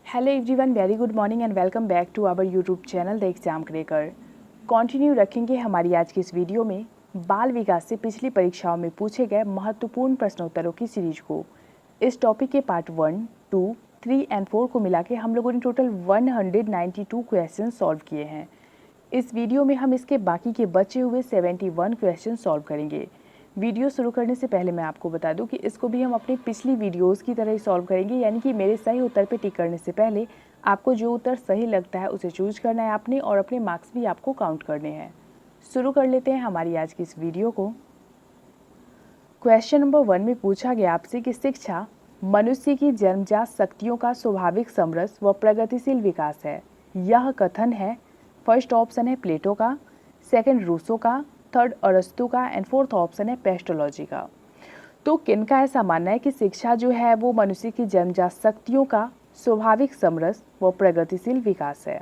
Hello everyone, very good morning and welcome back to our YouTube channel the exam cracker. Continue रखेंगे हमारी आज की इस video में बाल विकास से पिछली परीक्षाओं में पूछे गए महत्वपूर्ण प्रश्नोत्तरों की सीरीज को। इस टॉपिक के पार्ट 1, 2, 3 एंड 4 को मिला के हम लोगों ने टोटल 192 क्वेश्चन सॉल्व किए हैं। इस वीडियो में हम इसके बाकी के बचे हुए 71 क्वेश्चन सॉल्व करेंगे। वीडियो शुरू करने से पहले मैं आपको बता दूं कि इसको भी हम अपनी पिछली वीडियोस की तरह ही सॉल्व करेंगे, यानी कि मेरे सही उत्तर पे टिक करने से पहले आपको जो उत्तर सही लगता है उसे चूज करना है आपने, और अपने मार्क्स भी आपको काउंट करने हैं। शुरू कर लेते हैं हमारी आज की इस वीडियो को। क्वेश्चन नंबर 1 में पूछा गया आपसे कि शिक्षा मनुष्य की जन्मजात शक्तियों का स्वाभाविक समरस व प्रगतिशील विकास है। यह कथन है, फर्स्ट ऑप्शन है प्लेटो का, सेकंड रूसो का, थर्ड अरस्तु का एंड फोर्थ ऑप्शन है पेस्टोलॉजी का। तो किनका ऐसा मानना है कि शिक्षा जो है वो मनुष्य की जन्मजात शक्तियों का स्वाभाविक समरस व प्रगतिशील विकास है।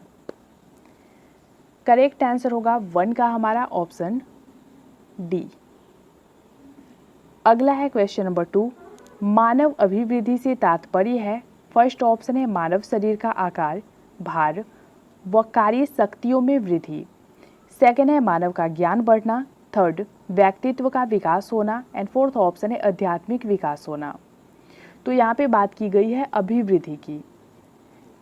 करेक्ट आंसर होगा 1 का हमारा ऑप्शन डी। अगला है क्वेश्चन नंबर 2, मानव अभिवृद्धि से तात्पर्य है। फर्स्ट ऑप्शन है मानव शरीर का आकार, भार व कार्य शक्तियों में वृद्धि, सेकेंड है मानव का ज्ञान बढ़ना, थर्ड व्यक्तित्व का विकास होना एंड फोर्थ ऑप्शन है आध्यात्मिक विकास होना। तो यहाँ पे बात की गई है अभिवृद्धि की।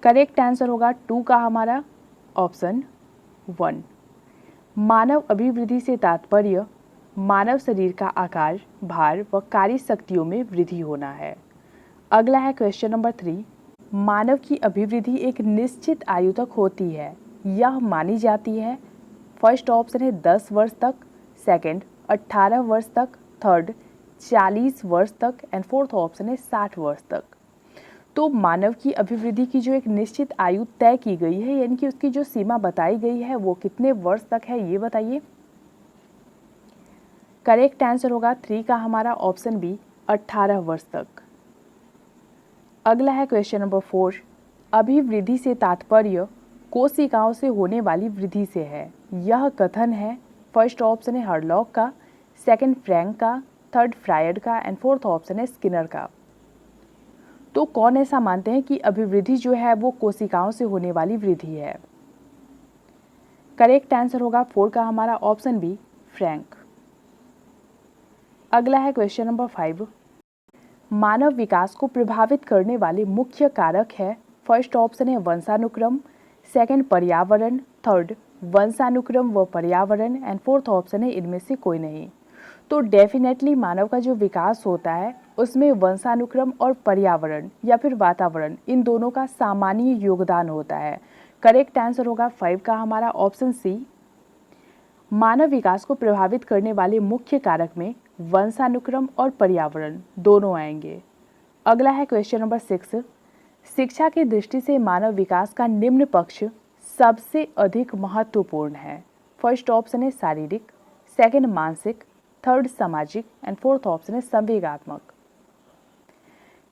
करेक्ट आंसर होगा 2 का हमारा ऑप्शन 1। मानव अभिवृद्धि से तात्पर्य मानव शरीर का आकार, भार व कार्य शक्तियों में वृद्धि होना है। अगला है क्वेश्चन नंबर 3, मानव की अभिवृद्धि एक निश्चित आयु तक होती है, यह मानी जाती है। फर्स्ट ऑप्शन है 10 वर्ष तक, सेकंड 18 वर्ष तक, थर्ड 40 वर्ष तक एंड फोर्थ ऑप्शन है 60 वर्ष तक। तो मानव की अभिवृद्धि की जो एक निश्चित आयु तय की गई है, यानी कि उसकी जो सीमा बताई गई है वो कितने वर्ष तक है, ये बताइए। करेक्ट आंसर होगा 3 का हमारा ऑप्शन बी, 18 वर्ष तक। अगला है क्वेश्चन नंबर 4, अभिवृद्धि से तात्पर्य कोशिकाओं से होने वाली वृद्धि से है। यह कथन है, फर्स्ट ऑप्शन है हर्लॉक का, सेकंड फ्रैंक का, थर्ड फ्रायड का एंड फोर्थ ऑप्शन है स्किनर का। तो कौन ऐसा मानते हैं कि अभिवृद्धि जो है वो कोशिकाओं से होने वाली वृद्धि है? करेक्ट आंसर होगा 4 का हमारा ऑप्शन बी, फ्रैंक। अगला है क्वेश्चन नंबर 5, मानव विकास को प्रभावित करने वाले मुख्य कारक है। फर्स्ट ऑप्शन है वंशानुक्रम, सेकंड पर्यावरण, थर्ड वंशानुक्रम व पर्यावरण एंड फोर्थ ऑप्शन है इनमें से कोई नहीं। तो डेफिनेटली मानव का जो विकास होता है उसमें वंशानुक्रम और पर्यावरण या फिर वातावरण, इन दोनों का सामान्य योगदान होता है। करेक्ट आंसर होगा 5 का हमारा ऑप्शन सी। मानव विकास को प्रभावित करने वाले मुख्य कारक में वंशानुक्रम और पर्यावरण दोनों आएंगे। अगला है क्वेश्चन नंबर 6, शिक्षा की दृष्टि से मानव विकास का निम्न पक्ष सबसे अधिक महत्वपूर्ण है। फर्स्ट ऑप्शन है शारीरिक, सेकंड मानसिक, थर्ड सामाजिक एंड फोर्थ ऑप्शन है संवेगात्मक।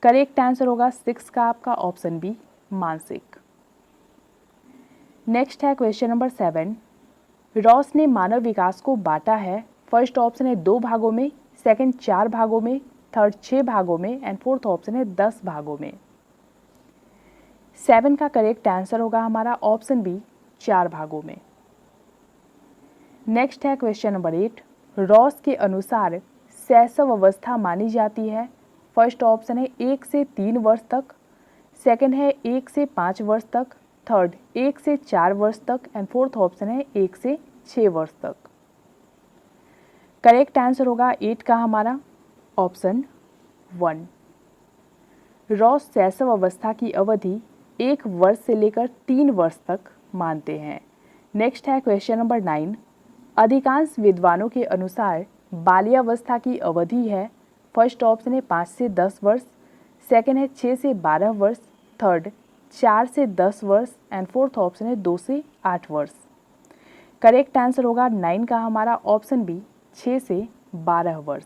करेक्ट आंसर होगा 6 का आपका ऑप्शन बी, मानसिक। नेक्स्ट है क्वेश्चन नंबर 7, रॉस ने मानव विकास को बांटा है। फर्स्ट ऑप्शन है 2 भागों में, सेकंड 4 भागों में, थर्ड 6 भागों में एंड फोर्थ ऑप्शन है 10 भागों में। 7 का करेक्ट आंसर होगा हमारा ऑप्शन बी, 4 भागों में। नेक्स्ट है क्वेश्चन नंबर 8, रॉस के अनुसार शैशव अवस्था मानी जाती है। फर्स्ट ऑप्शन है 1 से 3 वर्ष तक, सेकंड है 1 से 5 वर्ष तक, थर्ड 1 से 4 वर्ष तक एंड फोर्थ ऑप्शन है 1 से 6 वर्ष तक। करेक्ट आंसर होगा 8 का हमारा ऑप्शन 1। रॉस शैशव अवस्था की अवधि 1 वर्ष से लेकर 3 वर्ष तक मानते हैं। नेक्स्ट है क्वेश्चन नंबर 9, अधिकांश विद्वानों के अनुसार बाल्यावस्था की अवधि है। फर्स्ट ऑप्शन है 5 से 10 वर्ष, सेकंड है 6 से 12 वर्ष, थर्ड 4 से 10 वर्ष एंड फोर्थ ऑप्शन है 2 से 8 वर्ष। करेक्ट आंसर होगा 9 का हमारा ऑप्शन बी, 6 से 12 वर्ष।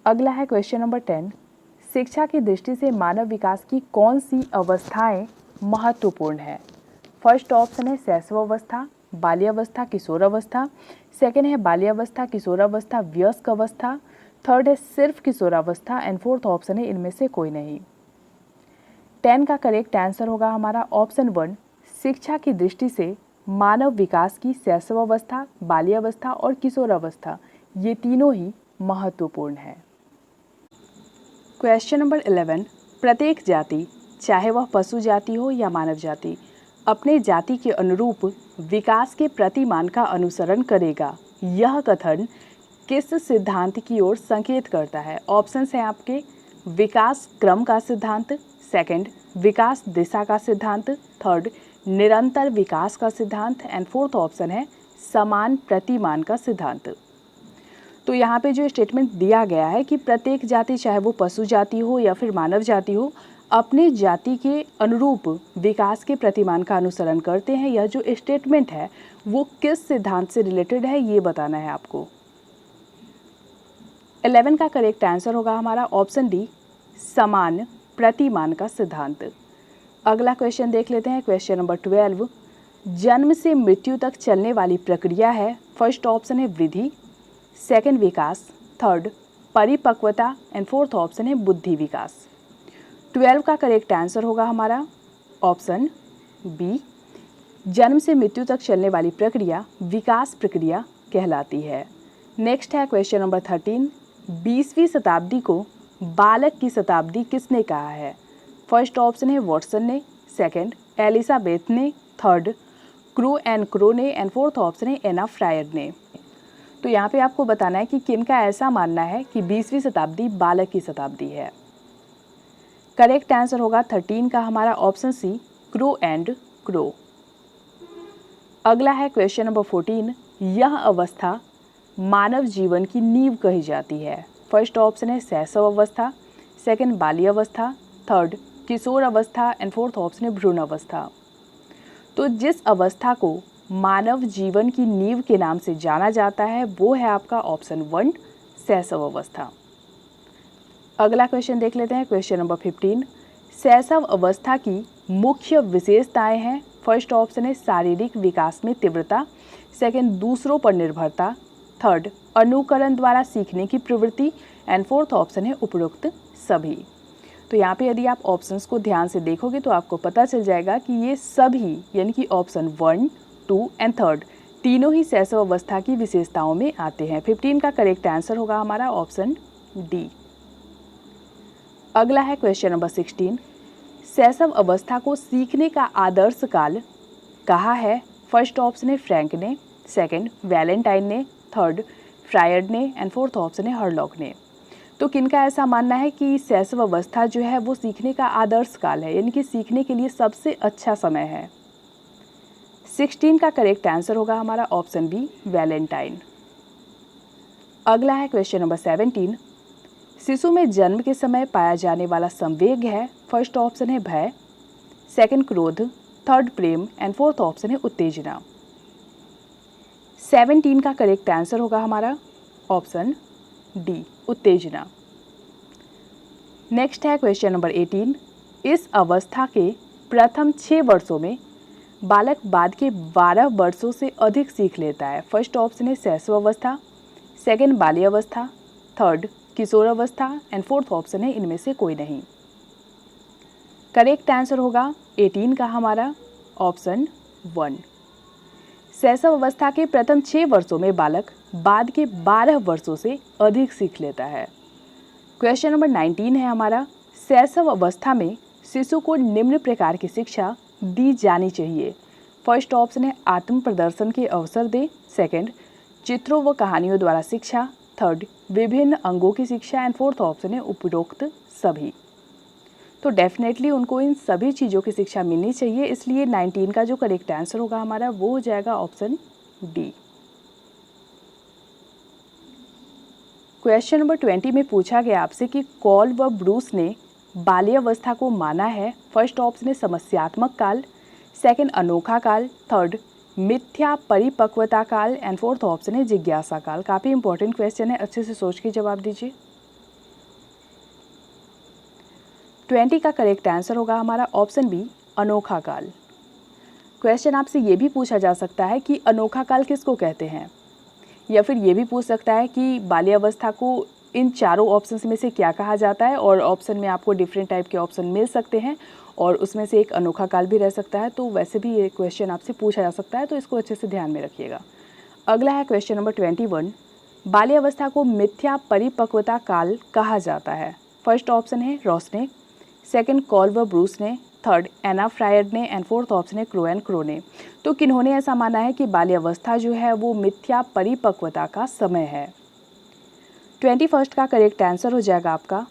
अगला है क्वेश्चन नंबर 10, शिक्षा की दृष्टि से मानव विकास की कौन सी अवस्थाएं महत्वपूर्ण है? फर्स्ट ऑप्शन है शैशव अवस्था, बाल्यावस्था, किशोरावस्था, सेकेंड है बाल्यावस्था, किशोरावस्था, वयस्क अवस्था, थर्ड है सिर्फ किशोरावस्था एंड फोर्थ ऑप्शन है इनमें से कोई नहीं। 10 का करेक्ट आंसर होगा हमारा ऑप्शन 1। शिक्षा की दृष्टि से मानव विकास की शैशवावस्था, बाल्यावस्था और किशोरावस्था ये तीनों ही महत्वपूर्ण है। Question number 11। प्रत्येक जाति, चाहे वह पशु जाति हो या मानव जाति, अपने जाति के अनुरूप विकास के प्रतिमान का अनुसरण करेगा। यह कथन किस सिद्धांत की ओर संकेत करता है? ऑप्शंस हैं आपके, विकास क्रम का सिद्धांत, सेकंड विकास दिशा का सिद्धांत, थर्ड निरंतर विकास का सिद्धांत एंड फोर्थ ऑप्शन है समान प्रतिमान का सिद्धांत। तो यहाँ पे जो स्टेटमेंट दिया गया है कि प्रत्येक जाति, चाहे वो पशु जाति हो या फिर मानव जाति हो, अपने जाति के अनुरूप विकास के प्रतिमान का अनुसरण करते हैं। यह जो स्टेटमेंट है वो किस सिद्धांत से रिलेटेड है ये बताना है आपको। 11 का करेक्ट आंसर होगा हमारा ऑप्शन डी, समान प्रतिमान का सिद्धांत। अगला क्वेश्चन देख लेते हैं, क्वेश्चन नंबर 12। जन्म से मृत्यु तक चलने वाली प्रक्रिया है। फर्स्ट ऑप्शन है वृद्धि, सेकंड विकास, थर्ड परिपक्वता एंड फोर्थ ऑप्शन है बुद्धि विकास। 12 का करेक्ट आंसर होगा हमारा ऑप्शन बी, जन्म से मृत्यु तक चलने वाली प्रक्रिया विकास प्रक्रिया कहलाती है। नेक्स्ट है क्वेश्चन नंबर 13। 20वीं शताब्दी को बालक की शताब्दी किसने कहा है? फर्स्ट ऑप्शन है वॉटसन ने, सेकंड एलिजाबेथ ने, थर्ड क्रो ने एंड फोर्थ ऑप्शन है एना फ्रायर ने। तो यहाँ पे आपको बताना है कि किनका ऐसा मानना है कि 20वीं शताब्दी बालक की शताब्दी है। करेक्ट आंसर होगा 13 का हमारा ऑप्शन सी, क्रो। अगला है क्वेश्चन नंबर 14। यह अवस्था मानव जीवन की नींव कही जाती है। फर्स्ट ऑप्शन है शैशव अवस्था, सेकंड बाल्यावस्था, थर्ड किशोर अवस्था एंड फोर्थ ऑप्शन है भ्रूण अवस्था। तो जिस अवस्था को मानव जीवन की नींव के नाम से जाना जाता है वो है आपका ऑप्शन 1, शैशव अवस्था। अगला क्वेश्चन देख लेते हैं, क्वेश्चन नंबर 15। शैशव अवस्था की मुख्य विशेषताएं हैं। फर्स्ट ऑप्शन है शारीरिक विकास में तीव्रता, सेकंड दूसरों पर निर्भरता, थर्ड अनुकरण द्वारा सीखने की प्रवृत्ति एंड फोर्थ ऑप्शन है उपरोक्त सभी। तो यहाँ पे यदि आप ऑप्शंस को ध्यान से देखोगे तो आपको पता चल जाएगा कि ये सभी यानी कि ऑप्शन 1, 2 एंड थर्ड तीनों ही शैशव अवस्था की विशेषताओं में आते हैं। 15 का करेक्ट आंसर होगा हमारा ऑप्शन डी। अगला है क्वेश्चन नंबर 16। शैशव अवस्था को सीखने का आदर्श काल कहा है। फर्स्ट ऑप्शन है फ्रैंक ने, सेकंड वैलेंटाइन ने, थर्ड फ्रायड ने एंड फोर्थ ऑप्शन है हरलॉक ने। तो किनका ऐसा मानना है कि शैशव अवस्था जो है वो सीखने का आदर्श काल है, यानी कि सीखने के लिए सबसे अच्छा समय है। 16 का करेक्ट आंसर होगा हमारा ऑप्शन बी, वैलेंटाइन। अगला है क्वेश्चन नंबर 17। शिशु में जन्म के समय पाया जाने वाला संवेग है। फर्स्ट ऑप्शन है भय, सेकंड क्रोध, third Prem and fourth option है उत्तेजना। 17 का करेक्ट आंसर होगा हमारा ऑप्शन डी, उत्तेजना। नेक्स्ट है क्वेश्चन नंबर 18। इस अवस्था के प्रथम 6 वर्षों में बालक बाद के 12 वर्षों से अधिक सीख लेता है। फर्स्ट ऑप्शन है शैशव अवस्था, सेकंड बाल्यावस्था, थर्ड किशोर अवस्था एंड फोर्थ ऑप्शन है इनमें से कोई नहीं। करेक्ट आंसर होगा 18 का हमारा ऑप्शन 1। शैशव अवस्था के प्रथम 6 वर्षों में बालक बाद के 12 वर्षों से अधिक सीख लेता है। क्वेश्चन नंबर 19 है हमारा, शैशव अवस्था में शिशु को निम्न प्रकार की शिक्षा दी जानी चाहिए। फर्स्ट ऑप्शन है आत्म प्रदर्शन के अवसर दे, सेकंड चित्रों व कहानियों द्वारा शिक्षा, थर्ड विभिन्न अंगों की शिक्षा एंड फोर्थ ऑप्शन है उपरोक्त सभी। तो डेफिनेटली उनको इन सभी चीज़ों की शिक्षा मिलनी चाहिए, इसलिए 19 का जो करेक्ट आंसर होगा हमारा वो हो जाएगा ऑप्शन डी। क्वेश्चन नंबर 20 में पूछा गया आपसे कि कॉल व ब्रूस ने बाल्यावस्था को माना है। फर्स्ट ऑप्शन है समस्यात्मक काल, सेकंड अनोखा काल, थर्ड मिथ्या परिपक्वता काल एंड फोर्थ ऑप्शन है जिज्ञासा काल। काफ़ी इंपॉर्टेंट क्वेश्चन है, अच्छे से सोच के जवाब दीजिए। 20 का करेक्ट आंसर होगा हमारा ऑप्शन बी, अनोखा काल। क्वेश्चन आपसे ये भी पूछा जा सकता है कि अनोखा काल किसको कहते हैं, या फिर ये भी पूछ सकता है कि बाल्यावस्था को इन चारों ऑप्शंस में से क्या कहा जाता है, और ऑप्शन में आपको डिफरेंट टाइप के ऑप्शन मिल सकते हैं और उसमें से एक अनोखा काल भी रह सकता है, तो वैसे भी ये क्वेश्चन आपसे पूछा जा सकता है, तो इसको अच्छे से ध्यान में रखिएगा। अगला है क्वेश्चन नंबर 21, बाल्यावस्था को मिथ्या परिपक्वता काल कहा जाता है। फर्स्ट ऑप्शन है रॉस ने, सेकेंड कॉल्वर ब्रूस ने, थर्ड एना फ्रायड ने एंड फोर्थ ऑप्शन है क्रो एंड क्रो ने। तो किन्होंने ऐसा माना है कि बाल्यावस्था जो है वो मिथ्या परिपक्वता का समय है। 21 का करेक्ट आंसर हो जाएगा आपका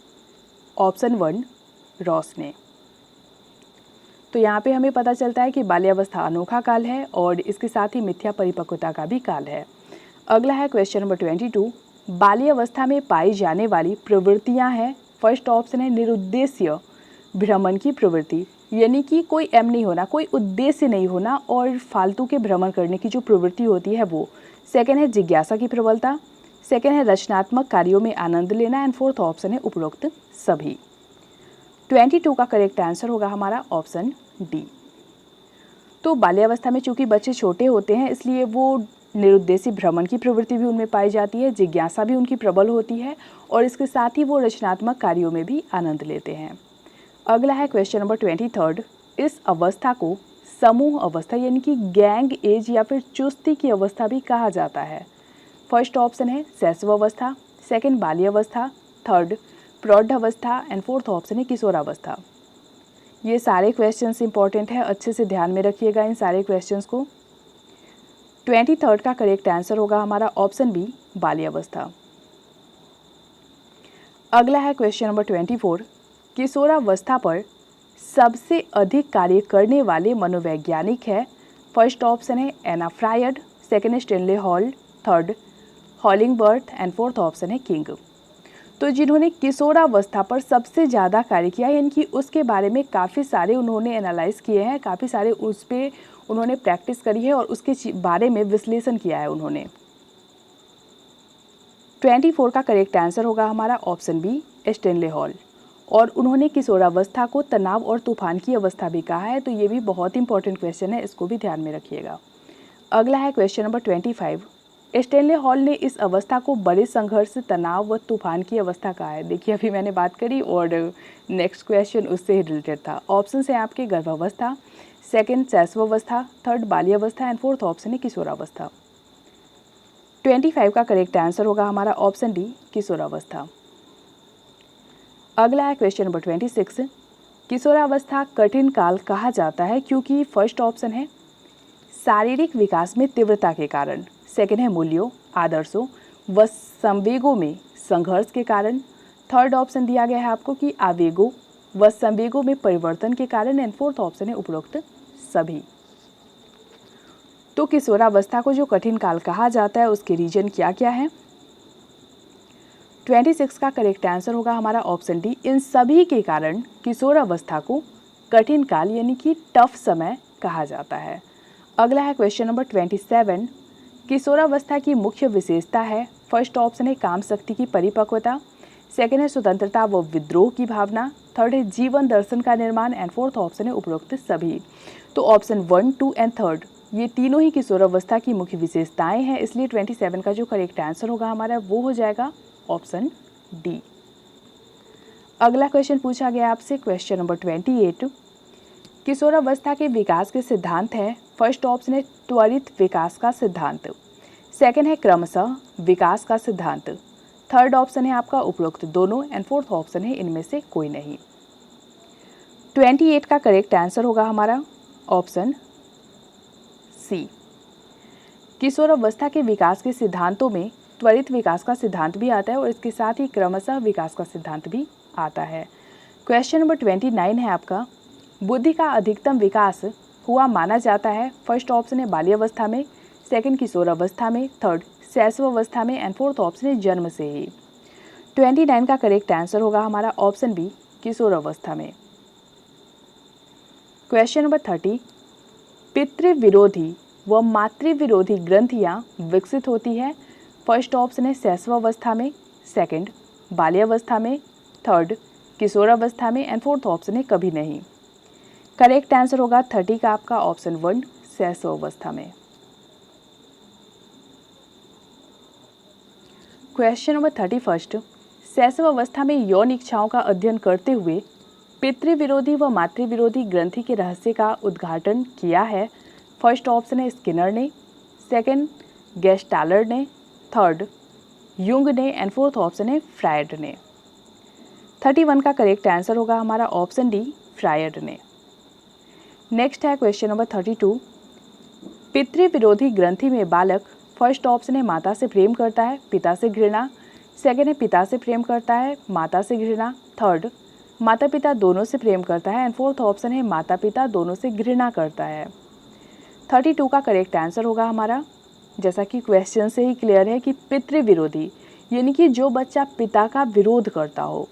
ऑप्शन 1 रॉस ने। तो यहाँ पे हमें पता चलता है कि बाल्यावस्था अनोखा काल है और इसके साथ ही मिथ्या परिपक्वता का भी काल है। अगला है क्वेश्चन नंबर 22, बाल्यावस्था में पाई जाने वाली प्रवृत्तियाँ हैं। फर्स्ट ऑप्शन है निरुद्देश्य भ्रमण की प्रवृत्ति, यानी कि कोई एम नहीं होना, कोई उद्देश्य नहीं होना और फालतू के भ्रमण करने की जो प्रवृत्ति होती है वो। सेकेंड है जिज्ञासा की प्रबलता, सेकेंड है रचनात्मक कार्यों में आनंद लेना एंड फोर्थ ऑप्शन है उपरोक्त सभी। 22 का करेक्ट आंसर होगा हमारा ऑप्शन डी। तो बाल्यावस्था में चूंकि बच्चे छोटे होते हैं इसलिए वो निरुद्देश्य भ्रमण की प्रवृत्ति भी उनमें पाई जाती है, जिज्ञासा भी उनकी प्रबल होती है और इसके साथ ही वो रचनात्मक कार्यों में भी आनंद लेते हैं। अगला है क्वेश्चन नंबर 23, इस अवस्था को समूह अवस्था यानी कि गैंग एज या फिर चुस्ती की अवस्था भी कहा जाता है। फर्स्ट ऑप्शन है शैशव अवस्था, सेकेंड बाल्यावस्था, थर्ड प्रौढ़ अवस्था एंड फोर्थ ऑप्शन है किशोरावस्था। ये सारे क्वेश्चंस इंपॉर्टेंट है, अच्छे से ध्यान में रखिएगा इन सारे क्वेश्चंस को। 23 का करेक्ट आंसर होगा हमारा ऑप्शन बी बाल्यावस्था। अगला है क्वेश्चन नंबर 24, किशोरावस्था पर सबसे अधिक कार्य करने वाले मनोवैज्ञानिक है। फर्स्ट ऑप्शन है Anna Freud, second Stanley Hall, third Hollingworth and fourth option है किंग। तो जिन्होंने किशोरावस्था पर सबसे ज़्यादा कार्य किया यानी कि उसके बारे में काफ़ी सारे उन्होंने एनालाइज किए हैं, काफ़ी सारे उस पर उन्होंने प्रैक्टिस करी है और उसके बारे में विश्लेषण किया है उन्होंने। 24 का करेक्ट आंसर होगा हमारा ऑप्शन बी स्टेनले हॉल। और उन्होंने किशोरावस्था को तनाव और तूफान की अवस्था भी कहा है, तो ये भी बहुत इंपॉर्टेंट क्वेश्चन है, इसको भी ध्यान में रखिएगा। अगला है क्वेश्चन नंबर 25, स्टेनले हॉल ने इस अवस्था को बड़े संघर्ष, तनाव व तूफान की अवस्था कहा है। देखिए अभी मैंने बात करी और नेक्स्ट क्वेश्चन उससे ही रिलेटेड था। ऑप्शन है आपके गर्भावस्था, सेकेंड शैशवावस्था, थर्ड बाल्यावस्था एंड फोर्थ ऑप्शन है किशोरावस्था। 25 का करेक्ट आंसर होगा हमारा ऑप्शन डी किशोरावस्था। अगला है क्वेश्चन नंबर 26, किशोरावस्था कठिन काल कहा जाता है क्योंकि फर्स्ट ऑप्शन है शारीरिक विकास में तीव्रता के कारण, सेकेंड है मूल्यों, आदर्शों व संवेगों में संघर्ष के कारण, थर्ड ऑप्शन दिया गया है आपको कि आवेगों व संवेगों में परिवर्तन के कारण एंड फोर्थ ऑप्शन है उपरोक्त सभी। तो किशोरावस्था को जो कठिन काल कहा जाता है उसके रीजन क्या क्या है। 26 का करेक्ट आंसर होगा हमारा ऑप्शन डी, इन सभी के कारण किशोरावस्था को कठिन काल यानी कि टफ समय कहा जाता है। अगला है क्वेश्चन नंबर 27, किशोरावस्था की मुख्य विशेषता है। फर्स्ट ऑप्शन है काम शक्ति की परिपक्वता, सेकेंड है स्वतंत्रता व विद्रोह की भावना, थर्ड है जीवन दर्शन का निर्माण एंड फोर्थ ऑप्शन है उपरोक्त सभी। तो ऑप्शन 1, 2 एंड थर्ड ये तीनों ही किशोरावस्था की मुख्य विशेषताएं हैं, इसलिए 27 का जो करेक्ट आंसर होगा हमारा वो हो जाएगा ऑप्शन डी। अगला क्वेश्चन पूछा गया आपसे क्वेश्चन नंबर 28, किशोरावस्था के विकास के सिद्धांत है। फर्स्ट ऑप्शन है त्वरित विकास का सिद्धांत, सेकेंड है क्रमशः विकास का सिद्धांत, थर्ड ऑप्शन है आपका उपरोक्त दोनों एंड फोर्थ ऑप्शन है इनमें से कोई नहीं। 28 का करेक्ट आंसर होगा हमारा ऑप्शन सी। किशोरावस्था के विकास के सिद्धांतों में त्वरित विकास का सिद्धांत भी आता है और इसके साथ ही क्रमशः विकास का सिद्धांत भी आता है। क्वेश्चन नंबर 29 है आपका, बुद्धि का अधिकतम विकास हुआ माना जाता है। फर्स्ट ऑप्शन है बाल्यावस्था में, सेकंड किशोरावस्था में, थर्ड शैशवावस्था में एंड फोर्थ ऑप्शन है जन्म से ही। 29 का करेक्ट आंसर होगा हमारा ऑप्शन बी किशोरावस्था में। क्वेश्चन नंबर 30, पितृविरोधी व मातृविरोधी ग्रंथियां विकसित होती है। फर्स्ट ऑप्शन है शैशवावस्था में, सेकंड बाल्यावस्था में, थर्ड किशोरावस्था में एंड फोर्थ ऑप्शन है कभी नहीं। करेक्ट आंसर होगा 30 का आपका ऑप्शन 1 शैशवावस्था में। क्वेश्चन नंबर 31, शैशव अवस्था में यौन इच्छाओं का अध्ययन करते हुए पितृविरोधी व मातृविरोधी ग्रंथि के रहस्य का उद्घाटन किया है? फर्स्ट ऑप्शन है स्किनर ने, सेकंड गेस्टालर ने, थर्ड युंग ने एंड फोर्थ ऑप्शन है फ्रायड ने। 31 का करेक्ट आंसर होगा हमारा ऑप्शन डी, फ्रायड ने। नेक्स्ट है क्वेश्चन नंबर 32। पितृविरोधी ग्रंथि में बालक फर्स्ट ऑप्शन है माता से प्रेम करता है, पिता से घृणा, सेकंड है पिता से प्रेम करता है, माता से घृणा, थर्ड माता पिता दोनों से प्रेम करता है एंड फोर्थ ऑप्शन है माता पिता दोनों से घृणा करता है। 32 का करेक्ट आंसर होगा हमारा, जैसा कि क्वेश्चन से ही क्लियर है कि पितृविरोधी यानी कि जो बच्चा पिता का विरोध करता हो।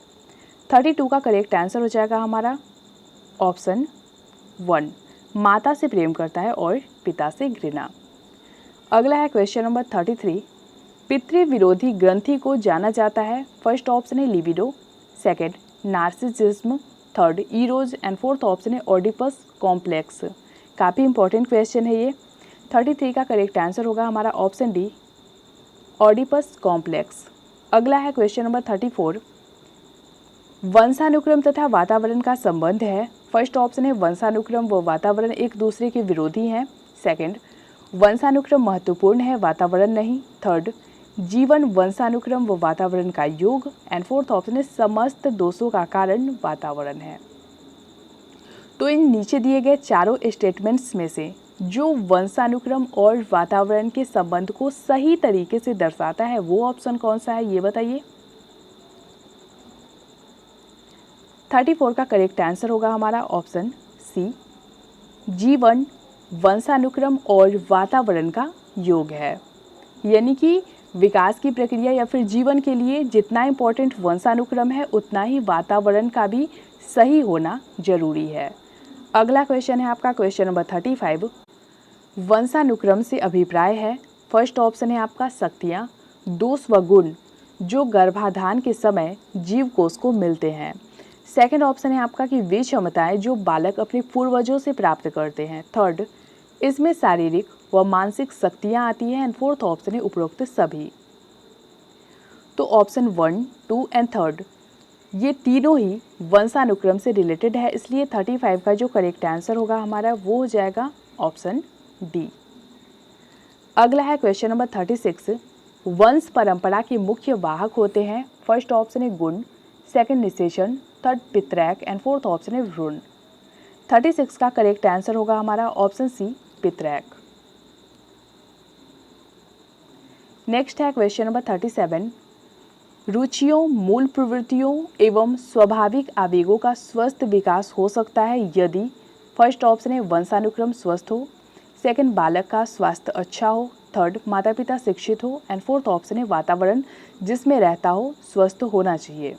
32 का करेक्ट आंसर हो जाएगा हमारा ऑप्शन 1, माता से प्रेम करता है और पिता से घृणा। अगला है क्वेश्चन नंबर 33। पितृविरोधी ग्रंथि को जाना जाता है, फर्स्ट ऑप्शन है libido, second narcissism, third Eros and fourth option है ओडिपस कॉम्प्लेक्स। काफ़ी इंपॉर्टेंट क्वेश्चन है ये। 33 का करेक्ट आंसर होगा हमारा ऑप्शन डी, ओडिपस कॉम्प्लेक्स। अगला है क्वेश्चन नंबर 34। वंशानुक्रम तथा वातावरण का संबंध है, फर्स्ट ऑप्शन है वंशानुक्रम व वातावरण एक दूसरे के विरोधी हैं, सेकंड वंशानुक्रम महत्वपूर्ण है वातावरण नहीं, थर्ड जीवन वंशानुक्रम व वातावरण का योग एंड फोर्थ ऑप्शन है समस्त दोषों का कारण वातावरण है। तो इन नीचे दिए गए चारों स्टेटमेंट्स में से जो वंशानुक्रम और वातावरण के संबंध को सही तरीके से दर्शाता है वो ऑप्शन कौन सा है, ये बताइए। 34 का करेक्ट आंसर होगा हमारा ऑप्शन सी, जीवन वंशानुक्रम और वातावरण का योग है। यानी कि विकास की प्रक्रिया या फिर जीवन के लिए जितना इम्पोर्टेंट वंशानुक्रम है उतना ही वातावरण का भी सही होना जरूरी है। अगला क्वेश्चन है आपका क्वेश्चन नंबर 35। वंशानुक्रम से अभिप्राय है, फर्स्ट ऑप्शन है आपका शक्तियाँ, दोष व गुण जो गर्भाधान के समय जीव कोष को मिलते हैं, सेकंड ऑप्शन है आपका कि वे क्षमताएं जो बालक अपने पूर्वजों से प्राप्त करते हैं, थर्ड इसमें शारीरिक व मानसिक शक्तियाँ आती हैं एंड फोर्थ ऑप्शन है उपरोक्त सभी। तो ऑप्शन 1, 2 एंड थर्ड ये तीनों ही वंशानुक्रम से रिलेटेड है, इसलिए 35 का जो करेक्ट आंसर होगा हमारा वो हो जाएगा ऑप्शन डी। अगला है क्वेश्चन नंबर 36। वंश परंपरा के मुख्य वाहक होते हैं, फर्स्ट ऑप्शन है गुण, सेकंड निषेचन, थर्ड पितरैक एंड फोर्थ ऑप्शन है भ्रूण। 36 का करेक्ट आंसर होगा हमारा ऑप्शन सी, पितरैक। नेक्स्ट है क्वेश्चन नंबर 37। रुचियों, मूल प्रवृत्तियों एवं स्वाभाविक आवेगों का स्वस्थ विकास हो सकता है यदि फर्स्ट ऑप्शन है वंशानुक्रम स्वस्थ हो, सेकंड बालक का स्वास्थ्य अच्छा हो, थर्ड माता पिता शिक्षित हो एंड फोर्थ ऑप्शन है वातावरण जिसमें रहता हो स्वस्थ होना चाहिए।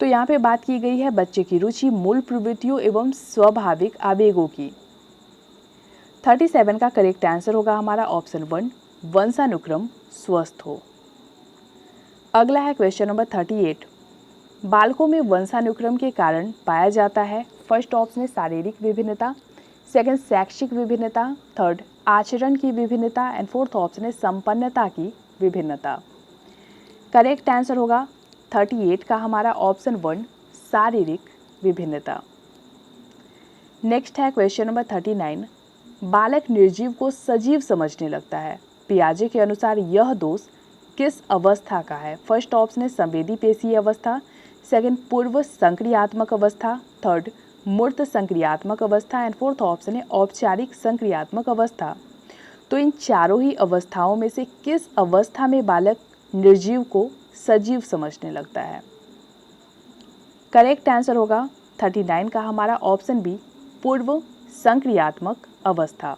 तो यहाँ पे बात की गई है बच्चे की रुचि, मूल प्रवृत्तियों एवं स्वाभाविक आवेगों की। 37 का करेक्ट आंसर होगा हमारा ऑप्शन 1, वंशानुक्रम स्वस्थ हो। अगला है क्वेश्चन नंबर 38। बालकों में वंशानुक्रम के कारण पाया जाता है, फर्स्ट ऑप्शन है शारीरिक विभिन्नता, सेकंड शैक्षिक विभिन्नता, थर्ड आचरण की विभिन्नता एंड फोर्थ ऑप्शन है संपन्नता की विभिन्नता। करेक्ट आंसर होगा 38 का हमारा ऑप्शन 1, शारीरिक विभिन्नता। नेक्स्ट है क्वेश्चन नंबर 39। बालक निर्जीव को सजीव समझने लगता है, पियाजे के अनुसार यह दोष किस अवस्था का है, फर्स्ट ऑप्शन है संवेदी पेशीय अवस्था, सेकंड पूर्व संक्रियात्मक अवस्था, थर्ड मूर्त संक्रियात्मक अवस्था एंड फोर्थ ऑप्शन है औपचारिक संक्रियात्मक अवस्था। तो इन चारों ही अवस्थाओं में से किस अवस्था में बालक निर्जीव को सजीव समझने लगता है? करेक्ट आंसर होगा 39 का हमारा ऑप्शन बी, पूर्व संक्रियात्मक अवस्था।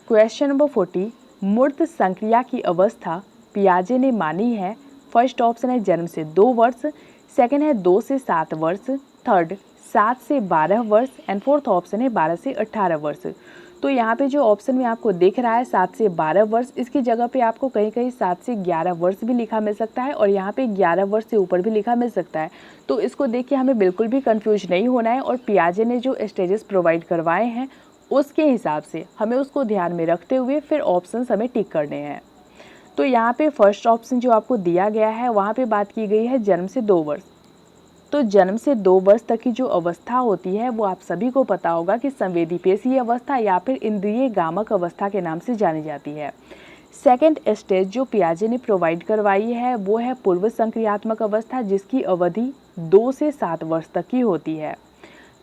Question number 40। मूर्त संक्रिया की अवस्था पियाजे ने मानी है, फर्स्ट ऑप्शन है जन्म से 2 वर्ष, सेकंड है 2 से 7 वर्ष, थर्ड 7 से 12 वर्ष एंड फोर्थ ऑप्शन है 12 से 18 वर्ष। तो यहाँ पे जो ऑप्शन में आपको दिख रहा है 7 से 12 वर्ष, इसकी जगह पे आपको कहीं कहीं 7 से 11 वर्ष भी लिखा मिल सकता है और यहाँ पे 11 वर्ष से ऊपर भी लिखा मिल सकता है। तो इसको देख के हमें बिल्कुल भी कंफ्यूज नहीं होना है और पियाजे ने जो स्टेजेस प्रोवाइड करवाए हैं उसके हिसाब से हमें उसको ध्यान में रखते हुए फिर ऑप्शंस हमें टिक करने हैं। तो यहाँ पे फर्स्ट ऑप्शन जो आपको दिया गया है वहाँ पे बात की गई है जन्म से 2 वर्ष। तो जन्म से 2 वर्ष तक की जो अवस्था होती है वो आप सभी को पता होगा कि संवेदीपेशीय अवस्था या फिर इंद्रिय गामक अवस्था के नाम से जानी जाती है। सेकेंड स्टेज जो पियाजे ने प्रोवाइड करवाई है वो है पूर्व संक्रियात्मक अवस्था, जिसकी अवधि 2 से 7 वर्ष तक की होती है।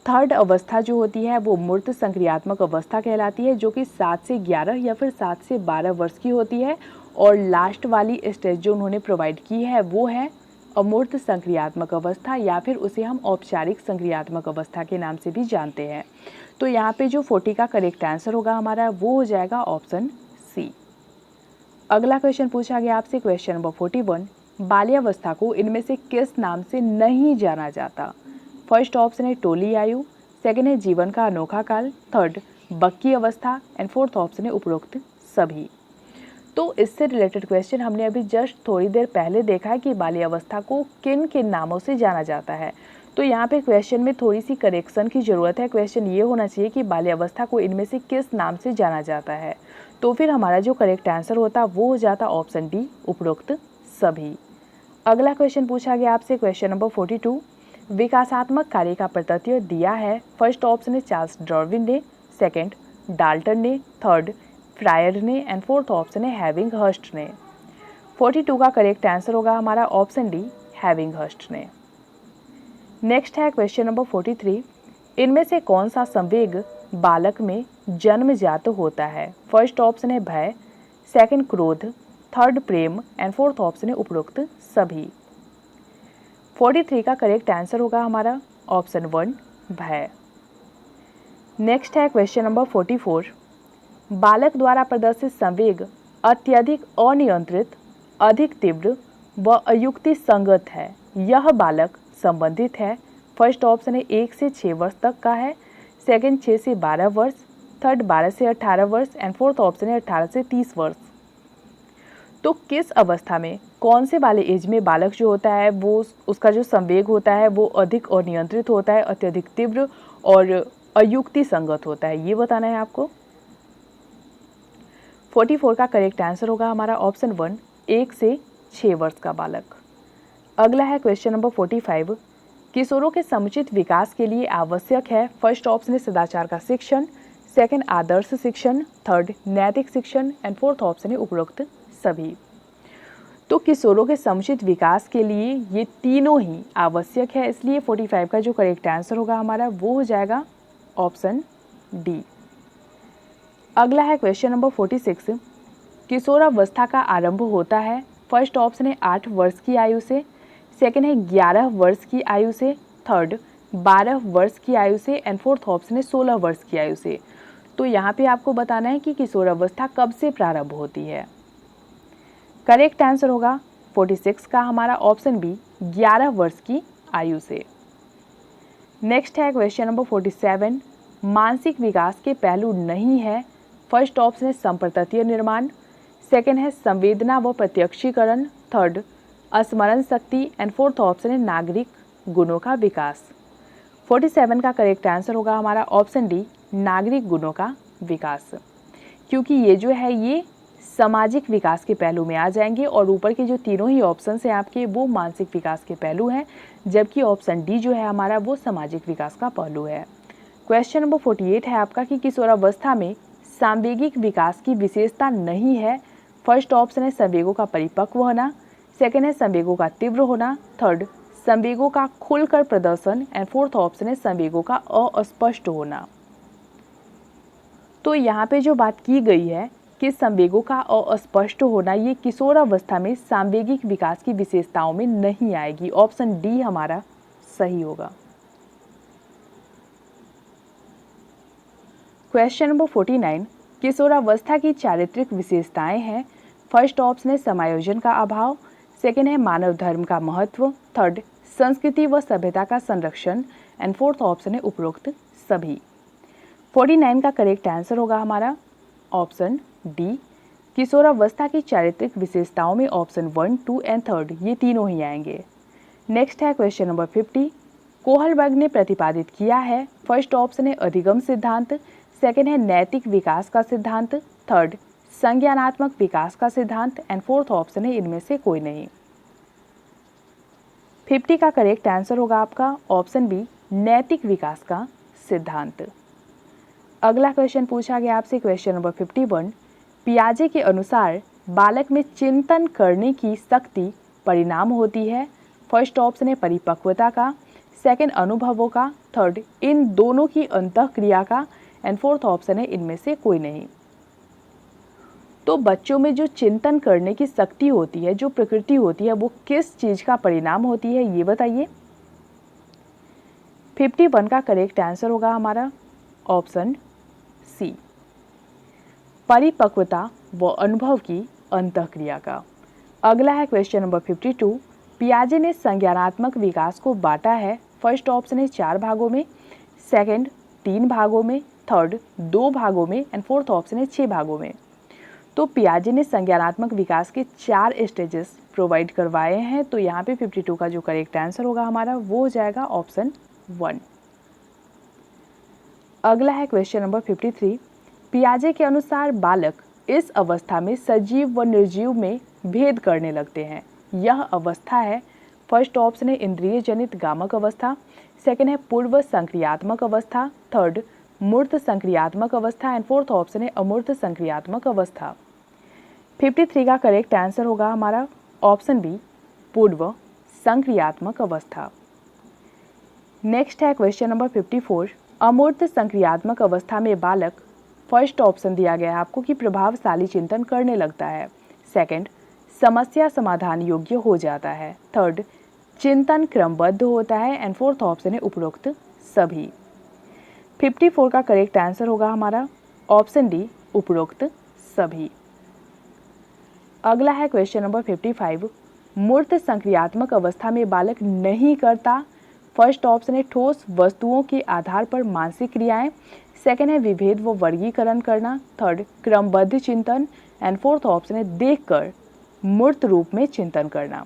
थर्ड अवस्था जो होती है वो मूर्त संक्रियात्मक अवस्था कहलाती है, जो कि 7 से 11 या फिर 7 से 12 वर्ष की होती है। और लास्ट वाली स्टेज जो उन्होंने प्रोवाइड की है वो है अमूर्त संक्रियात्मक अवस्था, या फिर उसे हम औपचारिक संक्रियात्मक अवस्था के नाम से भी जानते हैं। तो यहाँ पे जो 40 का करेक्ट आंसर होगा हमारा वो हो जाएगा ऑप्शन सी। अगला क्वेश्चन पूछा गया आपसे, क्वेश्चन नंबर 41, बाल्यावस्था को इनमें से किस नाम से नहीं जाना जाता? फर्स्ट ऑप्शन है टोली आयु, सेकेंड है जीवन का अनोखा काल, थर्ड बक्की अवस्था एंड फोर्थ ऑप्शन है उपरोक्त सभी। तो इससे रिलेटेड क्वेश्चन हमने अभी जस्ट थोड़ी देर पहले देखा है कि बाल्यावस्था को किन किन नामों से जाना जाता है। तो यहाँ पे क्वेश्चन में थोड़ी सी करेक्शन की ज़रूरत है। क्वेश्चन ये होना चाहिए कि बाल्यावस्था को इनमें से किस नाम से जाना जाता है। तो फिर हमारा जो करेक्ट आंसर होता वो हो जाता ऑप्शन डी, उपरोक्त सभी। अगला क्वेश्चन पूछा गया आपसे, क्वेश्चन नंबर 42, विकासात्मक कार्य का प्रत्यय दिया है। फर्स्ट ऑप्शन है चार्ल्स डार्विन ने, सेकेंड डाल्टन ने, थर्ड फ्रायर ने एंड फोर्थ ऑप्शन है हैविंगहर्स्ट ने। 42 का करेक्ट आंसर होगा हमारा ऑप्शन डी, हैविंगहर्स्ट ने। नेक्स्ट है क्वेश्चन नंबर 43, इनमें से कौन सा संवेग बालक में जन्मजात होता है? फर्स्ट ऑप्शन है भय, सेकंड क्रोध, third Prem and fourth option है उपरोक्त सभी। 43 का करेक्ट आंसर होगा हमारा ऑप्शन 1, भय। नेक्स्ट है क्वेश्चन नंबर 44, बालक द्वारा प्रदर्शित संवेग अत्यधिक अनियंत्रित, अधिक तीव्र व अयुक्ति संगत है। यह बालक संबंधित है। फर्स्ट ऑप्शन है 1 से 6 वर्ष तक का है, सेकंड 6 से 12 वर्ष, थर्ड 12 से 18 वर्ष एंड फोर्थ ऑप्शन है 18 से 30 वर्ष। तो किस अवस्था में, कौन से वाले एज में बालक जो होता है वो उसका जो संवेग होता है वो अधिक अनियंत्रित होता है, अत्यधिक तीव्र और अयुक्ति संगत होता है, ये बताना है आपको। 44 का करेक्ट आंसर होगा हमारा ऑप्शन 1, 1 से 6 वर्ष का बालक। अगला है क्वेश्चन नंबर 45, किशोरों के समुचित विकास के लिए आवश्यक है। फर्स्ट ऑप्शन है सदाचार का शिक्षण, सेकंड आदर्श शिक्षण, थर्ड नैतिक शिक्षण एंड फोर्थ ऑप्शन है उपरोक्त सभी। तो किशोरों के समुचित विकास के लिए ये तीनों ही आवश्यक है, इसलिए 45 का जो करेक्ट आंसर होगा हमारा वो हो जाएगा ऑप्शन डी। अगला है क्वेश्चन नंबर 46, किशोरावस्था का आरंभ होता है। फर्स्ट ऑप्शन है 8 वर्ष की आयु से, सेकंड है 11 वर्ष की आयु से, थर्ड 12 वर्ष की आयु से एंड फोर्थ ऑप्शन है 16 वर्ष की आयु से। तो यहाँ पे आपको बताना है कि किशोरावस्था कब से प्रारंभ होती है। करेक्ट आंसर होगा 46 का हमारा ऑप्शन बी, 11 वर्ष की आयु से। नेक्स्ट है क्वेश्चन नंबर 47, मानसिक विकास के पहलू नहीं है। फर्स्ट ऑप्शन है संप्रत्यय निर्माण, सेकंड है संवेदना व प्रत्यक्षीकरण, थर्ड स्मरण शक्ति एंड फोर्थ ऑप्शन है नागरिक गुणों का विकास। 47 का करेक्ट आंसर होगा हमारा ऑप्शन डी, नागरिक गुणों का विकास, क्योंकि ये जो है ये सामाजिक विकास के पहलू में आ जाएंगे और ऊपर के जो तीनों ही ऑप्शन हैं आपके वो मानसिक विकास के पहलू हैं, जबकि ऑप्शन डी जो है हमारा वो सामाजिक विकास का पहलू है। क्वेश्चन नंबर 48 है आपका कि किशोरावस्था में सांवेगिक विकास की विशेषता नहीं है। फर्स्ट ऑप्शन है संवेगों का परिपक्व होना, सेकेंड है संवेगों का तीव्र होना, थर्ड संवेगों का खुलकर प्रदर्शन एंड फोर्थ ऑप्शन है संवेगों का अस्पष्ट होना। तो यहाँ पे जो बात की गई है कि संवेगों का अस्पष्ट होना, ये किशोरावस्था में सांवेगिक विकास की विशेषताओं में नहीं आएगी। ऑप्शन डी हमारा सही होगा। क्वेश्चन नंबर 49, किशोरावस्था की चारित्रिक विशेषताएं हैं। फर्स्ट ऑप्शन है समायोजन का अभाव, सेकेंड है मानव धर्म का महत्व, थर्ड संस्कृति व सभ्यता का संरक्षण एंड फोर्थ ऑप्शन है उपरोक्त सभी। 49 का करेक्ट आंसर होगा हमारा ऑप्शन डी, किशोरावस्था की चारित्रिक विशेषताओं में ऑप्शन 1, 2 एंड थर्ड ये तीनों ही आएंगे। नेक्स्ट है क्वेश्चन नंबर 50, कोहलबर्ग ने प्रतिपादित किया है। फर्स्ट ऑप्शन है अधिगम सिद्धांत, सेकेंड है नैतिक विकास का सिद्धांत, थर्ड संज्ञानात्मक विकास का सिद्धांत एंड फोर्थ ऑप्शन है इनमें से कोई नहीं। 50 का करेक्ट आंसर होगा आपका ऑप्शन बी, नैतिक विकास का सिद्धांत। अगला क्वेश्चन पूछा गया आपसे, क्वेश्चन नंबर 51, पियाजे के अनुसार बालक में चिंतन करने की शक्ति परिणाम होती है। फर्स्ट ऑप्शन है परिपक्वता का, सेकंड अनुभवों का, थर्ड इन दोनों की अंतःक्रिया का एंड फोर्थ ऑप्शन है इनमें से कोई नहीं। तो बच्चों में जो चिंतन करने की शक्ति होती है, जो प्रकृति होती है, वो किस चीज का परिणाम होती है ये बताइए। 51 का करेक्ट आंसर होगा हमारा ऑप्शन सी, परिपक्वता व अनुभव की अंतःक्रिया का। अगला है क्वेश्चन नंबर 52, पियाजे ने संज्ञानात्मक विकास को बांटा है। फर्स्ट ऑप्शन है 4 भागों में, सेकंड 3 भागों में, थर्ड 2 भागों में एंड फोर्थ ऑप्शन है 6 भागों में। तो पियाजे ने संज्ञानात्मक विकास के 4 स्टेजेस प्रोवाइड करवाए हैं। तो यहाँ पे 52 का जो करेक्ट आंसर होगा हमारा वो हो जाएगा ऑप्शन 1। अगला है क्वेश्चन नंबर 53, पियाजे के अनुसार बालक इस अवस्था में सजीव व निर्जीव में भेद करने लगते हैं। यह अवस्था है, फर्स्ट ऑप्शन है इंद्रिय जनित गामक अवस्था, सेकंड है पूर्व संक्रियात्मक अवस्था, थर्ड मूर्त संक्रियात्मक अवस्था एंड फोर्थ ऑप्शन है अमूर्त संक्रियात्मक अवस्था। 53 का करेक्ट आंसर होगा हमारा ऑप्शन बी, पूर्व संक्रियात्मक अवस्था। नेक्स्ट है क्वेश्चन नंबर 54, अमूर्त संक्रियात्मक अवस्था में बालक, फर्स्ट ऑप्शन दिया गया है आपको कि प्रभावशाली चिंतन करने लगता है, सेकंड समस्या समाधान योग्य हो जाता है, थर्ड चिंतन क्रमबद्ध होता है एंड फोर्थ ऑप्शन है उपरोक्त सभी। 54 का करेक्ट आंसर होगा हमारा ऑप्शन डी, उपरोक्त सभी। अगला है क्वेश्चन नंबर 55, मूर्त संक्रियात्मक अवस्था में बालक नहीं करता। फर्स्ट ऑप्शन है ठोस वस्तुओं के आधार पर मानसिक क्रियाएं, सेकंड है विभेद व वर्गीकरण करना, थर्ड क्रमबद्ध चिंतन एंड फोर्थ ऑप्शन है देखकर मूर्त रूप में चिंतन करना।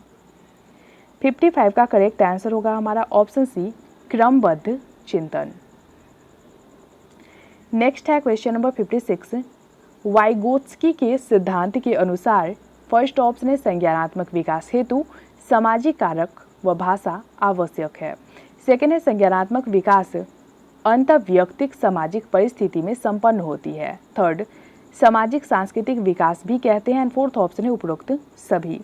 55 का करेक्ट आंसर होगा हमारा ऑप्शन सी, क्रमबद्ध चिंतन। नेक्स्ट है क्वेश्चन नंबर 56, वाइगोत्स्की के सिद्धांत के अनुसार फर्स्ट ऑप्शन है संज्ञानात्मक विकास हेतु सामाजिक कारक व भाषा आवश्यक है, सेकंड है संज्ञानात्मक विकास अंतःव्यक्तिक सामाजिक परिस्थिति में संपन्न होती है, थर्ड सामाजिक सांस्कृतिक विकास भी कहते हैं एंड फोर्थ ऑप्शन है उपरोक्त सभी।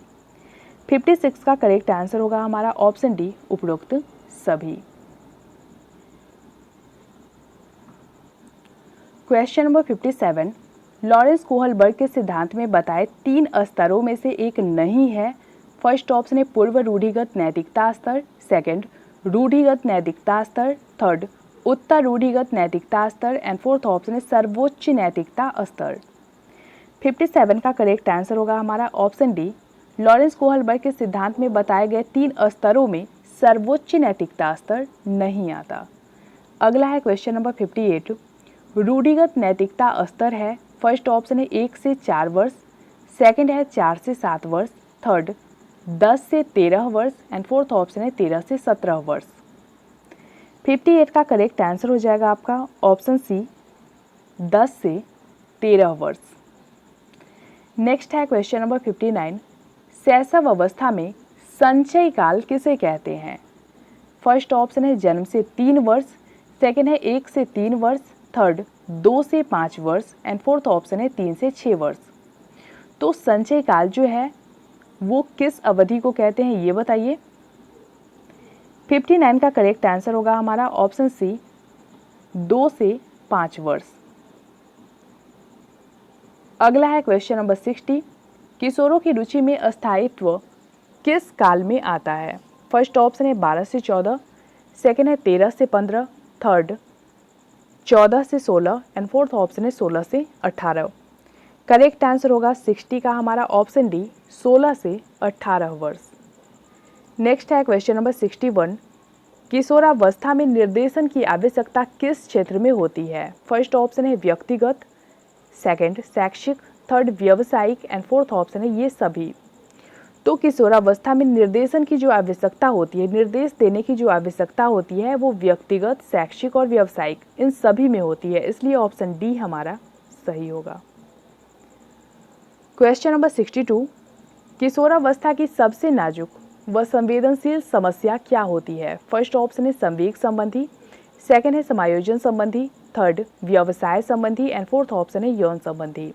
56 का करेक्ट आंसर होगा हमारा ऑप्शन डी, उपरोक्त सभी। क्वेश्चन नंबर 57, लॉरेंस कोहलबर्ग के सिद्धांत में बताए 3 स्तरों में से एक नहीं है। फर्स्ट ऑप्शन है पूर्व रूढ़िगत नैतिकता स्तर, सेकंड रूढ़िगत नैतिकता स्तर, थर्ड उत्तर रूढ़िगत नैतिकता स्तर एंड फोर्थ ऑप्शन है सर्वोच्च नैतिकता स्तर। 57 का करेक्ट आंसर होगा हमारा ऑप्शन डी, लॉरेंस कोहलबर्ग के सिद्धांत में बताए गए 3 स्तरों में सर्वोच्च नैतिकता स्तर नहीं आता। अगला है क्वेश्चन नंबर 58, रूढ़िगत नैतिकता स्तर है, फर्स्ट ऑप्शन है 1 से 4 वर्ष, सेकंड है 4 से 7 वर्ष, थर्ड 10 से 13 वर्ष एंड फोर्थ ऑप्शन है 13 से 17 वर्ष। 58 का करेक्ट आंसर हो जाएगा आपका ऑप्शन सी, 10 से 13 वर्ष। नेक्स्ट है क्वेश्चन नंबर 59, शैशव अवस्था में संचय काल किसे कहते हैं। फर्स्ट ऑप्शन है जन्म से 3 वर्ष, सेकंड है 1 से 3 वर्ष, थर्ड 2 से 5 वर्ष एंड फोर्थ ऑप्शन है 3 से 6 वर्ष। तो संचय काल जो है वो किस अवधि को कहते हैं ये बताइए। 59 का करेक्ट आंसर होगा हमारा ऑप्शन सी, 2 से 5 वर्ष। अगला है क्वेश्चन नंबर 60, किशोरों की रुचि में अस्थायित्व किस काल में आता है। फर्स्ट ऑप्शन है 12 से 14, सेकंड है 13 से 15, थर्ड 14 से 16 एंड फोर्थ ऑप्शन है 16 से 18। करेक्ट आंसर होगा 60 का हमारा ऑप्शन डी, 16 से 18 वर्ष। नेक्स्ट है क्वेश्चन नंबर 61, किशोरावस्था में निर्देशन की आवश्यकता किस क्षेत्र में होती है। फर्स्ट ऑप्शन है व्यक्तिगत, सेकंड शैक्षिक, थर्ड व्यावसायिक एंड फोर्थ ऑप्शन है ये सभी। तो किशोरावस्था में निर्देशन की जो आवश्यकता होती है, निर्देश देने की जो आवश्यकता होती है वो व्यक्तिगत, शैक्षिक और व्यावसायिक इन सभी में होती है, इसलिए ऑप्शन डी हमारा सही होगा। क्वेश्चन नंबर 62, किशोरावस्था की सबसे नाजुक व संवेदनशील समस्या क्या होती है? फर्स्ट ऑप्शन है संवेग संबंधी, सेकंड है समायोजन संबंधी, थर्ड व्यवसाय संबंधी एंड फोर्थ ऑप्शन है यौन संबंधी।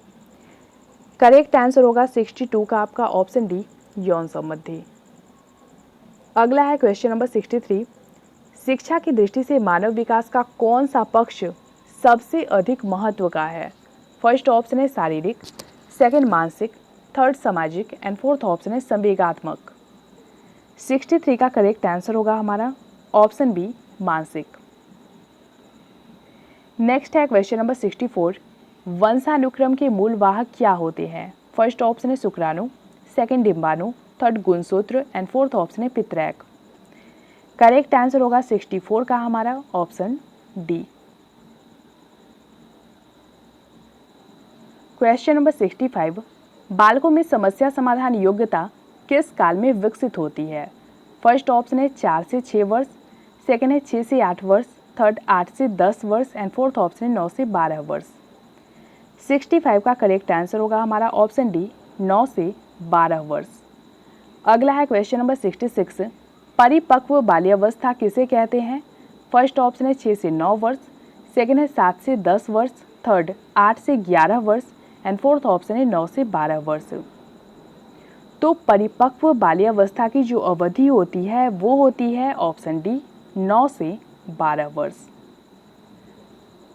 करेक्ट आंसर होगा 62 का आपका ऑप्शन डी, यौन संबंधी। अगला है क्वेश्चन नंबर 63, शिक्षा की दृष्टि से मानव विकास का कौन सा पक्ष सबसे अधिक महत्व का है? फर्स्ट ऑप्शन है शारीरिक, सेकंड मानसिक, थर्ड सामाजिक एंड फोर्थ ऑप्शन है संवेगात्मक। 63 का करेक्ट आंसर होगा हमारा ऑप्शन बी, मानसिक। नेक्स्ट है क्वेश्चन नंबर 64, वंशानुक्रम के मूल वाहक क्या होते हैं? फर्स्ट ऑप्शन है शुक्राणु, सेकंड डिंबाणु, थर्ड गुणसूत्र एंड फोर्थ ऑप्शन है पितरैक। करेक्ट आंसर होगा 64 का हमारा ऑप्शन डी। क्वेश्चन नंबर 65, बालकों में समस्या समाधान योग्यता किस काल में विकसित होती है? फर्स्ट ऑप्शन है 4 से 6 वर्ष, सेकंड है 6 से 8 वर्ष, थर्ड 8 से 10 वर्ष एंड फोर्थ ऑप्शन है 9 से 12 वर्ष। 65 का करेक्ट आंसर होगा हमारा ऑप्शन डी, 9 से 12 वर्ष। अगला है क्वेश्चन नंबर 66, परिपक्व बाल्यावस्था किसे कहते हैं? फर्स्ट ऑप्शन है 6 से 9 वर्ष, सेकंड है 7 से 10 वर्ष, थर्ड 8 से 11 वर्ष एंड फोर्थ ऑप्शन है 9 से 12 वर्ष। तो परिपक्व बाल्यावस्था की जो अवधि होती है वो होती है ऑप्शन डी, 9 से 12 वर्ष।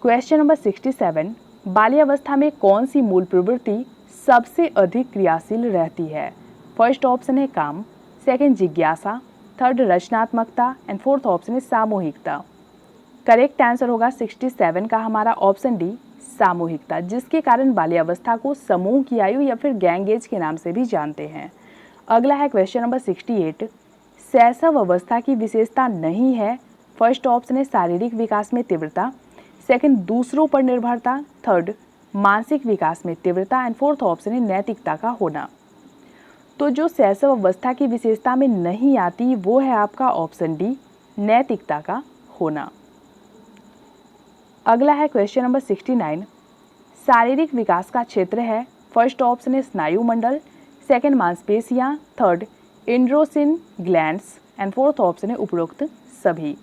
क्वेश्चन नंबर 67, बाल्यावस्था में कौन सी मूल प्रवृत्ति सबसे अधिक क्रियाशील रहती है? फर्स्ट ऑप्शन है काम, सेकंड जिज्ञासा, थर्ड रचनात्मकता एंड फोर्थ ऑप्शन है सामूहिकता। करेक्ट आंसर होगा 67 का हमारा ऑप्शन डी, सामूहिकता, जिसके कारण बाल्यावस्था को समूह की आयु या फिर गैंग एज के नाम से भी जानते हैं। अगला है क्वेश्चन नंबर 68, शैशव अवस्था की विशेषता नहीं है? फर्स्ट ऑप्शन है शारीरिक विकास में तीव्रता, सेकंड दूसरों पर निर्भरता, थर्ड मानसिक विकास में तीव्रता एंड फोर्थ ऑप्शन है नैतिकता का होना। तो जो शैशव अवस्था की विशेषता में नहीं आती वो है आपका ऑप्शन डी, नैतिकता का होना। अगला है क्वेश्चन नंबर 69, शारीरिक विकास का क्षेत्र है? फर्स्ट ऑप्शन है स्नायु मंडल, सेकंड मांसपेशियां, third endocrine glands and fourth option है उपरोक्त सभी।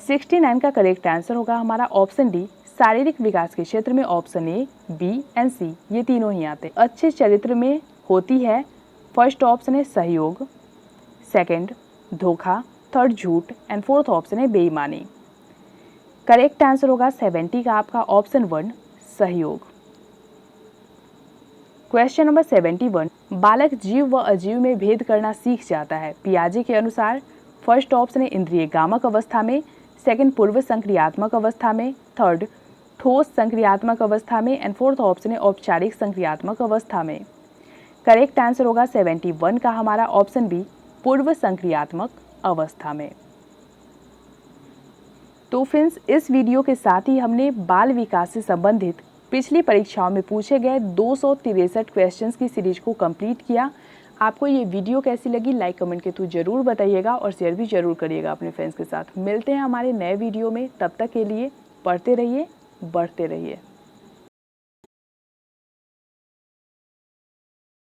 69 का करेक्ट आंसर होगा हमारा ऑप्शन डी, शारीरिक विकास के क्षेत्र में ऑप्शन ए, बी एंड सी ये तीनों ही आते। अच्छे चरित्र में होती है? फर्स्ट ऑप्शन है सहयोग, सेकंड धोखा, थर्ड झूठ एंड फोर्थ ऑप्शन है बेईमानी। करेक्ट आंसर होगा 70 का आपका ऑप्शन 1, सहयोग। क्वेश्चन नंबर 71, बालक जीव व अजीव में भेद करना सीख जाता है पियाजे के अनुसार? फर्स्ट ऑप्शन है इंद्रिय गामक अवस्था में, सेकंड पूर्व संक्रियात्मक अवस्था में, थर्ड ठोस संक्रियात्मक अवस्था में एंड फोर्थ ऑप्शन है औपचारिक संक्रियात्मक अवस्था में। करेक्ट आंसर होगा 71 का हमारा ऑप्शन बी, पूर्व संक्रियात्मक अवस्था में। तो फ्रेंड्स, इस वीडियो के साथ ही हमने बाल विकास से संबंधित पिछली परीक्षाओं में पूछे गए 263 क्वेश्चंस की सीरीज को कंप्लीट किया। आपको ये वीडियो कैसी लगी लाइक कमेंट के थ्रू जरूर बताइएगा और शेयर भी जरूर करिएगा अपने फ्रेंड्स के साथ। मिलते हैं हमारे नए वीडियो में, तब तक के लिए पढ़ते रहिए, बढ़ते रहिए।